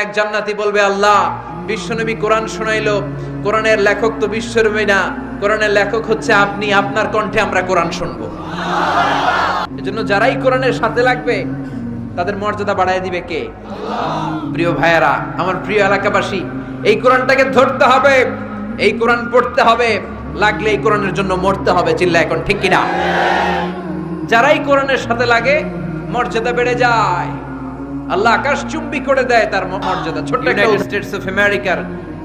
এক জান্নাতি বলবে, আল্লাহ বিশ্বনবী কোরআন শোনাইলো, কোরআনের লেখক তো বিশ্বনবী না, কোরআনের লেখক হচ্ছে আপনি, আপনার কণ্ঠে আমরা কোরআন শুনবো। এজন্য যারাই কোরআনের সাথে লাগবে তাদের মর্যাদা বাড়ায় দিবে কে? প্রিয় ভাইয়েরা, আমার প্রিয় এলাকাবাসী, এই কোরআনটাকে ধরতে হবে, এই কোরআন পড়তে হবে, লাগলে এই কোরআনের জন্য মরতে হবে। চিল্লা এখন ঠিক কিনা? যারাই কোরআনের সাথে লাগে মর্যাদা বেড়ে যায়, আল্লাহ আকাশ চুম্বি করে দেয় তার মর্যাদা। ছোট্ট ইউনাইটেড স্টেটস অফ আমেরিকার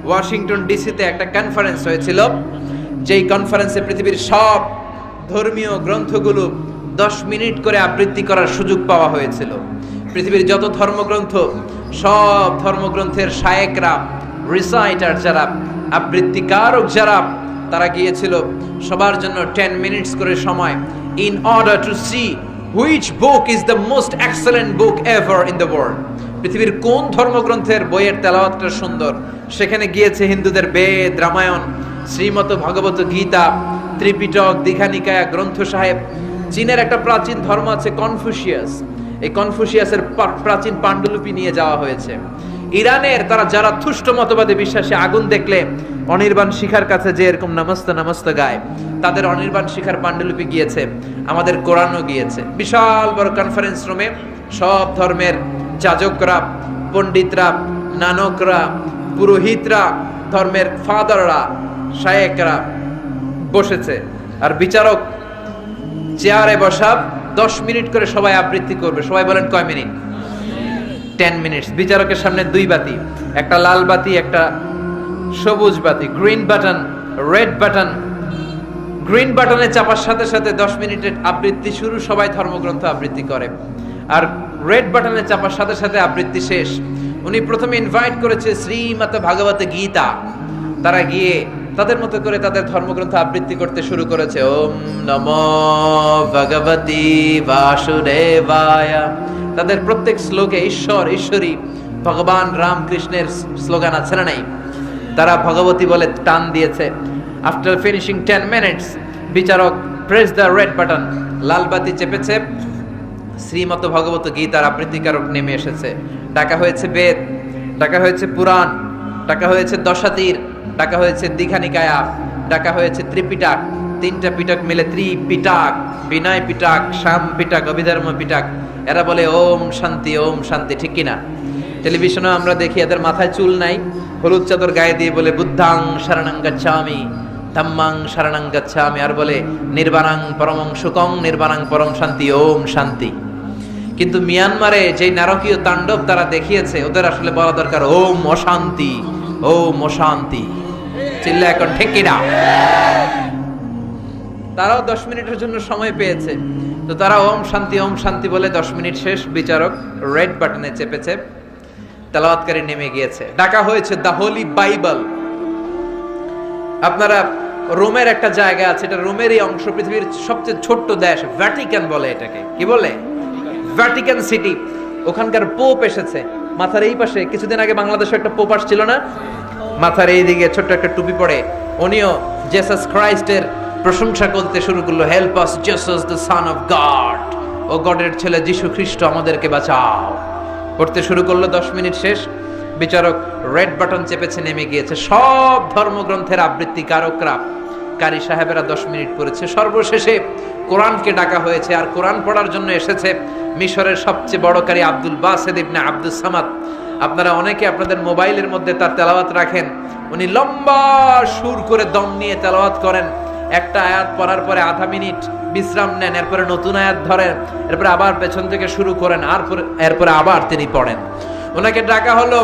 ওয়াশিংটন ডিসিতে একটা কনফারেন্স হয়েছিল, যেই কনফারেন্সে পৃথিবীর সব ধর্মীয় গ্রন্থগুলো 10 মিনিট করে আবৃত্তি করার সুযোগ পাওয়া হয়েছিল। পৃথিবীর যত ধর্মগ্রন্থ, সব ধর্মগ্রন্থের শায়েকরা, রিসাইটার যারা, আবৃত্তিকারক যারা, তারা গিয়েছিল সবার জন্য 10 মিনিটস করে সময়, in order to see which book is the most excellent book ever in the world. পৃথিবীর কোন ধর্মগ্রন্থের বইয়ের তেলাওয়াতটা সুন্দর। সেখানে গিয়েছে হিন্দুদের বেদ, রামায়ণ, শ্রীমদ ভাগবত গীতা, ত্রিপিটক, দীঘা নিকায়া, গ্রন্থ সাহেব। চীনের একটা প্রাচীন ধর্ম আছে কনফুসিয়াস, এই কনফুসিয়াসের প্রাচীন পাণ্ডুলিপি নিয়ে যাওয়া হয়েছে। ইরানের তারা যারা থুষ্ট মতবাদে বিশ্বাসী, আগুন দেখলে অনির্বাণ শিখার কাছে যে এরকম নমস্তে নমস্তে গায়, তাদের অনির্বাণ শিখার পাণ্ডুলিপি গিয়েছে, আমাদের কোরআনও গিয়েছে। বিশাল বড় কনফারেন্স রুমে সব ধর্মের যাজকরা, পণ্ডিতরা, নানকরা, পুরোহিতরা, ধর্মের ফাদাররা, শায়েকরা বসেছে, আর বিচারক চেয়ারে বসা। 10 মিনিট করে সবাই আবৃত্তি করবে। সবাই বলেন কয় মিনিট? 10 মিনিটস। বিচারকের সামনে 2 বাতি, একটা লাল বাতি, একটা সবুজ বাতি, green button, red button. Green বাটনে চাপার সাথে সাথে 10 মিনিটের আবৃত্তি শুরু, সবাই ধর্মগ্রন্থ আবৃত্তি করে। আর রেড বাটনে চাপার সাথে সাথে আবৃত্তি শেষ। উনি প্রথমে ইনভাইট করেছে শ্রীমদ ভাগবত গীতা, তারা গিয়ে তাদের মতো করে তাদের ধর্মগ্রন্থ আবৃত্তি করতে শুরু করেছে। ওম নমো ভগবতী বাসুদেবায়। তাদের প্রত্যেক শ্লোকে ঈশ্বর, ঈশ্বরী, ভগবান রাম কৃষ্ণের স্লোগান আছে না নাই? তারা ভগবতী বলে টান দিয়েছে। আফটার ফিনিশিং 10 মিনিটস, বিচারক প্রেস দ্য রেড বাটন, লাল বাতি চেপেছে, শ্রীমদ ভগবত গীতার আবৃত্তিকারক নেমে এসেছে। ডাকা হয়েছে বেদ, ডাকা হয়েছে পুরাণ, ডাকা হয়েছে দশাতীর, ডাকা হয়েছে দীঘা নিকায়া, ডাকা হয়েছে ত্রিপিটক। 3টা পিটক মিলে ত্রিপিটক, বিনয় পিটক, শাম পিটক, অভিধর্ম পিটক। এরা বলে ওম শান্তি, ওম শান্তি, ঠিক কিনা? টেলিভিশনে আমরা দেখি এদের মাথায় চুল নাই, হলুদ চাদর গায়ে দিয়ে বলে বুদ্ধাং শরণং গচ্ছামি, ধাম্মাং শরণং গচ্ছামি, আর বলে নির্বাণাং পরমং সুখং, নির্বাণাং পরম শান্তি, ওম শান্তি। কিন্তু মিয়ানমারে যেই নারকীয় তাণ্ডব তারা দেখিয়েছে, ওদের আসলে বলা দরকার ওম অশান্তি, ওম অশান্তি। চিল্লা এখন ঠিক কিনা? তারাও 10 মিনিটের জন্য সময় পেয়েছে, তো তারা ওম শান্তি, ওম শান্তি বলে 10 মিনিট শেষ। বিচারক রেড বাটনে চেপেছে, তেলাওয়াতকারী নেমে গিয়েছে। ডাকা হয়েছে দ্য হোলি বাইবেল। আপনারা রোমের একটা জায়গা আছে, এটা রোমেরই অংশ, পৃথিবীর সবচেয়ে ছোট্ট দেশ, ভ্যাটিকান বলে এটাকে। কি বলে? Vatican city. ওখানকার পোপ এসেছে। মাথার এই পাশে কিছুদিন আগে বাংলাদেশে একটা পোপ আসছিল না, মাথার এই দিকে ছোট্ট একটা টুপি পরে, উনিও জেসাস ক্রাইস্টের প্রশংসা করতে শুরু করলো। Help us Jesus the son of God, ও গডের ছেলে যিশু খ্রিস্ট, আমাদেরকে বাঁচাও, করতে শুরু করলো। 10 মিনিট শেষ, বিচারক রেড বাটন চেপেছে, নেমে গিয়েছে। সব ধর্মগ্রন্থের আবৃত্তিকারকরা, কারি সাহেবেরা 10 মিনিট পড়েছে। সর্বশেষে কোরআনকে ডাকা হয়েছে, আর কোরআন পড়ার জন্য এসেছে মিশরের সবচেয়ে বড় কারি আব্দুল বাসেদ ইবনে আব্দুস সামাদ। আপনারা অনেকে আপনাদের মোবাইলের মধ্যে তার তেলাওয়াত রাখেন। উনি লম্বা সুর করে দম নিয়ে তেলাওয়াত করেন। একটা আয়াত পড়ার পরে আধা মিনিট বিশ্রাম নেন, এরপরে নতুন আয়াত ধরেন, এরপরে আবার পেছন থেকে শুরু করেন, আর এরপরে আবার তিনি পড়েন। ওনাকে ডাকা হলো।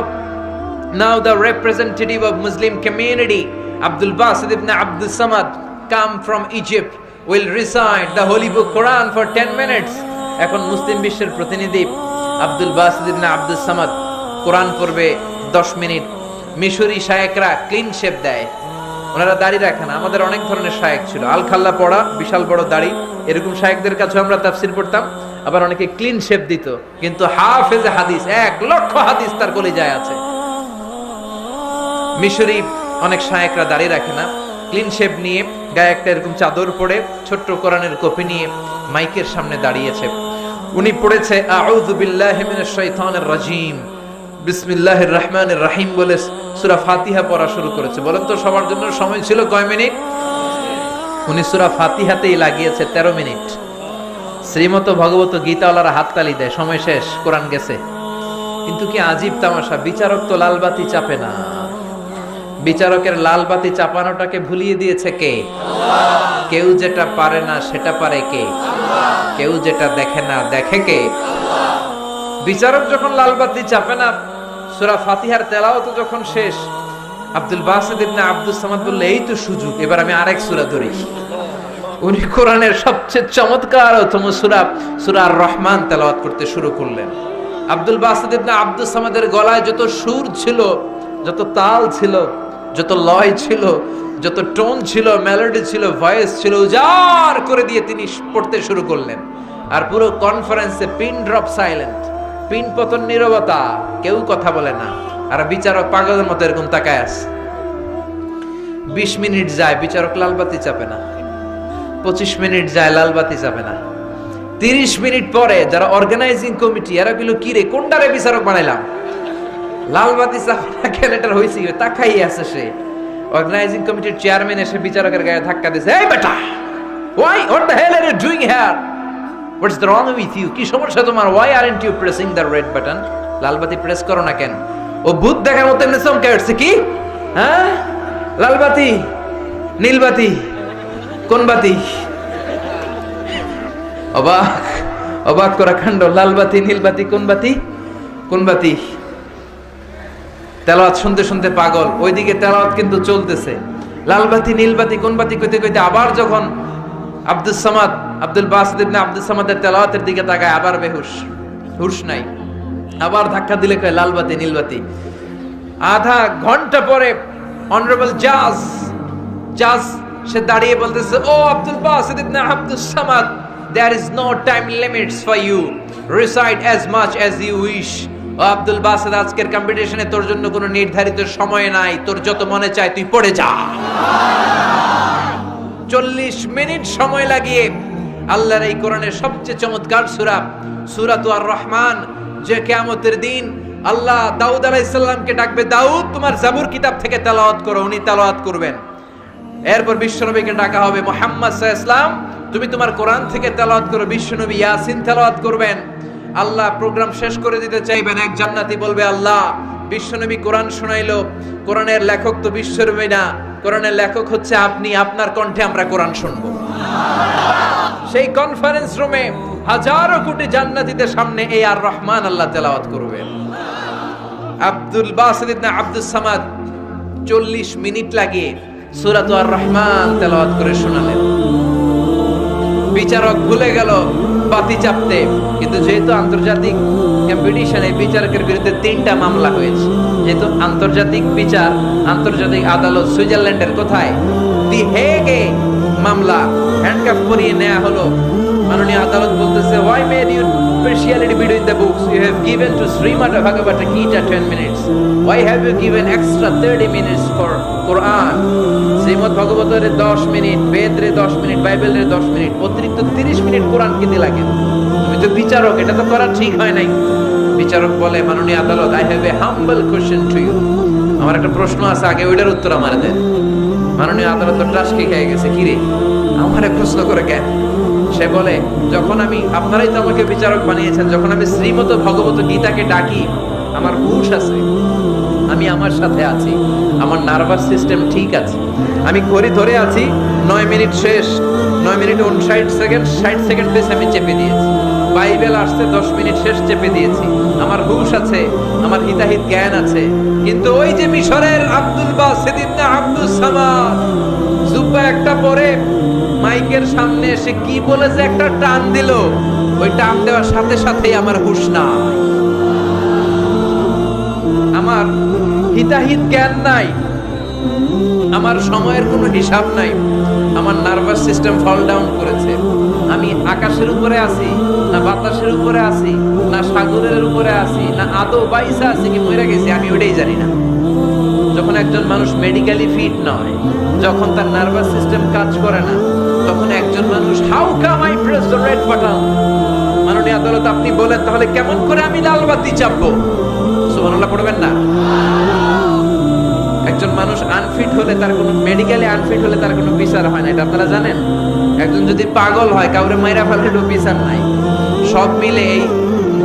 Now the representative of Muslim community Abdul Basit ibn Abdus Samad come from Egypt will recite the holy book Quran for 10 minutes. এখন মুসলিম বিশ্বের প্রতিনিধি Abdul Basit ibn Abdus Samad কোরআন পড়বে 10 মিনিট। মিশরি শায়েকরা ক্লিন শেপ দেয়, ওনারা দাড়ি রাখে না। আমাদের অনেক ধরনের শায়েক ছিল, আল খাল্লা পড়া, বিশাল বড় দাড়ি, এরকম শায়েকদের কাছে আমরা তাফসির পড়তাম। আবার অনেকে ক্লিন শেপ দিত, কিন্তু হাফেজ হাদিস, 1 লক্ষ হাদিস তার কলিজায় আছে। মিশরি অনেক শায়েকরা দাড়ি রাখে না, ক্লিন শেপ নিয়ে, গায়ে একটা এরকম চাদর পরে, ছোট্ট কোরআনের কপি নিয়ে মাইকের সামনে দাঁড়িয়েছে। উনি পড়েছে আউযু বিল্লাহি মিনাশ শাইতানির রাজিম, বিসমিল্লাহির রহমানির রহিম বলে সূরা ফাতিহা পড়া শুরু করেছে। বলেন তো সবার জন্য সময় ছিল কয় মিনিট? উনি সূরা ফাতিহাতেই লাগিয়েছে 13 মিনিট। শ্রীমত ভগবত গীতাওয়ালারা হাততালি দেয়, সময় শেষ, কোরআন গেছে। কিন্তু কি আজীব তামাশা, বিচারক তো লালবাতি চাপে না। বিচারকের লালবাতি চাপানোটাকে ভুলিয়ে দিয়েছে কে? কেউ যেটা পারে না সেটা পারে কে? কেউ যেটা দেখে না দেখে কে? বিচারক যখন লালবাতি চাপে না, সূরা ফাতিহার তেলাওয়াত যখন শেষ, আব্দুল বাসিত ইবনে আব্দুস সামাদ বললে এই তো সুযোগ, এবার আমি আরেক সূরা ধরি। উনি কোরআনের সবচেয়ে চমৎকারতম সূরা সূরা আর রহমান তেলাওয়াত করতে শুরু করলেন। আব্দুল বাসিত ইবনে আব্দুস সামাদের গলায় যত সুর ছিল, যত তাল ছিল, যত লয় ছিল, যত টোন ছিল, মেলোডি ছিল, ভয়েস ছিল, উজাড় করে দিয়ে তিনি পড়তে শুরু করলেন। আর পুরো কনফারেন্সে পিন ড্রপ সাইলেন্ট, পিন পতন নীরবতা, কেউ কথা বলে না। আর বিচারক পাগলের মতো এরকম তাকায় আছে। 20 মিনিট যায়, বিচারক লালবাতি চাপে না। 25 মিনিট যায়, লালবাতি চাপে না। 30 মিনিট পরে যারা অর্গানাইজিং কমিটি, এরা বলল কি রে, কোনটারে বিচারক বানাইলাম? লালবাতি চাপে না কেন, এটার হয়েছে তাকাই আছে সে। অর্গানাইজিং কমিটির চেয়ারম্যান এসে বিচারকের গায়ে ধাক্কা দিয়েছে, এই বেটা, what the hell are you doing here? What's wrong with you? কি সমস্যা তোমার? Why aren't you pressing the red button? লালবাতি প্রেস করো না কেন? ও ভূত দেখার মতো এমনি চমকে উঠছে, কি হ্যাঁ, লালবাতি, নীলবাতি, কোন বাতি? অবাক অবাক করা কাণ্ড। লালবাতি, নীলবাতি, কোন বাতি? কোন বাতি? তেলাওয়াত শুনতে শুনতে পাগল, ওইদিকে তেলাওয়াত কিন্তু চলতেছে। লালবাতি, নীলবাতি, কোন বাতি কইতে কইতে আবার যখন আব্দুল সামাদ, আব্দুল বাসিত ইবনে আব্দুস সামাদের তেলাওয়াতের দিকে তাকায়, আবার বেহুশ, হুশ নাই। আবার ধাক্কা দিলে কয় লালবাতি, নীলবাতি। আধা ঘন্টা পরে অনারেবল জাজ সে দাঁড়িয়ে বলতেছে, ও আব্দুল বাসিত ইবনে Abdus Samad, there is no time limits for you, recite as much as you wish. ও আব্দুল বাসিত, আজকের কম্পিটিশনে তোর জন্য কোনো নির্ধারিত সময় নাই, তোর যত মনে চায় তুই পড়ে যা। 40 মিনিট সময় লাগিয়ে আল্লাহর এই কোরআনের সবচেয়ে চমৎকার সূরা সূরাতুর আর রহমান, যে কিয়ামতের দিন আল্লাহ দাউদ আলাইহিস সালামকে ডাকবে, দাউদ তোমার জাবুর কিতাব থেকে তেলাওয়াত করো, উনি তেলাওয়াত করবেন। এরপর বিশ্বনবীকে ডাকা হবে, মুহাম্মদ সাল্লাল্লাহু আলাইহি ওয়াসাল্লাম তুমি তোমার কোরআন থেকে তেলাওয়াত করো, বিশ্বনবী ইয়াসিন তেলাওয়াত করবেন। আল্লাহ প্রোগ্রাম শেষ করে দিতে চাইবেন, এক জান্নাতি বলবে, আল্লাহ বিশ্বনবী কোরআন শোনাইলো, কোরআনের লেখক তো বিশ্বনবী না, কোরআনের লেখক হচ্ছে আপনি, আপনার কণ্ঠে আমরা কোরআন শুনবো। সেই কনফারেন্স রুমে হাজারো কোটি জান্নাতীদের সামনে এই আর রহমান আল্লাহ তেলাওয়াত করবেন। আব্দুল বাসিত ইবনে আব্দুস সামাদ 40 মিনিট লাগিয়ে সূরাতুর আর রহমান তেলাওয়াত করে শোনালেন। বিচারক ভুলে গেল বাতি চাপতে, কিন্তু যেহেতু আন্তর্জাতিক কম্পিটিশনে বিচারকের বিরুদ্ধে 3টা মামলা হয়েছে, যেহেতু আন্তর্জাতিক বিচার, আন্তর্জাতিক আদালত সুইজারল্যান্ডের কোথায়, দি হেগে মামলা, হ্যান্ডকাফ পরিয়ে নেওয়া হলো। মাননীয় আদালত বলতেছে, why made you partiality between the books? You have given to Srimad Bhagavad Gita 10 minutes. Why have you given extra 30 minutes for Quran? শ্রীমদ ভগবতের 10 মিনিট, বেদের 10 মিনিট, বাইবেলের 10 মিনিট, অতিরিক্ত 30 মিনিট কোরআন কে দিয়ে লাগে? তুমি তো বিচারক, এটা তো করা ঠিক হয় নাই। বিচারক বলে, মাননীয় আদালত, I have a humble question to you. আমার একটা প্রশ্ন আছে, আগে ওইটার উত্তর আমারে দেন। মাননীয় আদালত তো টাসকি খেয়ে গেছে, কি রে আমারে প্রশ্ন করে কেন? সে বলে, যখন আমি, আপনারাই তো আমাকে বিচারক বানিয়েছেন, যখন আমি শ্রীমত ভগবত গীতাকে ডাকি, আমার হুঁশ আছে, আমি আমার সাথে আছি, আমার নার্ভাস সিস্টেম ঠিক আছে, আমি ঘড়ি ধরে আছি, 9 মিনিট শেষ, 9 মিনিট 59 সেকেন্ড, 60 সেকেন্ড পেছে আমি চেপে দিয়েছি। বাইবেল আসছে 10 মিনিট শেষ, চেপে দিয়েছি। আমার হুঁশ আছে, আমার হিতাহিত জ্ঞান আছে। কিন্তু ওই যে মিশরের আব্দুল বাসিত ইবনে আব্দুস সামাদ, জুব্বা একটা পরে মাইকের সামনে এসে কি বলেছে, একটা টান দিল, ওই টান দেওয়ার সাথে সাথেই আমার হুঁশ নাই, আমার হিতাহিত জ্ঞান নাই, আমার সময়ের কোনো হিসাব নাই, আমার নার্ভাস সিস্টেম ফল ডাউন করেছে। আমি আকাশের উপরে আছি না বাতাসের উপরে আছি না সাগরের উপরে আছি না আদৌ বাইসা আছি কি মরে গেছি, আমি ওইটাই জানি না। যখন একজন মানুষ মেডিকেলি ফিট নয়, যখন তার নার্ভাস সিস্টেম কাজ করে না, তখন একজন মানুষ, how come I press the red button? মাননীয় আদালত আপনি বলেন, তাহলে কেমন করে আমি লাল বাতি চাপবো? সুবহানাল্লাহ পড়বেন না? একজন মানুষ আনফিট হলে তার কোনো মেডিকেলি আনফিট হলে তার কোনো বিচার হয় না, এটা আপনারা জানেন? একজন যদি পাগল হয়, কাউরে মাইরা ফেললেও বিচার নাই। সব মিলে এই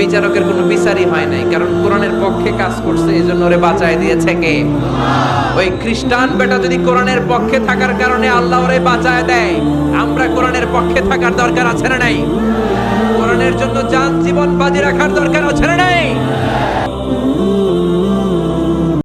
বিচারকের কোনো বিচারই হয় নাই, কারণ কোরআনের পক্ষে কাজ করছে, এই জন্য ওরে বাঁচায় দিয়েছে কে? ওই খ্রিস্টান বেটা যদি কোরআনের পক্ষে থাকার কারণে আল্লাহ ওরে বাঁচায় দেয়, আমরা কোরআনের পক্ষে থাকার দরকার আছে না নাই? কোরআনের জন্য জান জীবন বাজি রাখার দরকার আছে না নাই?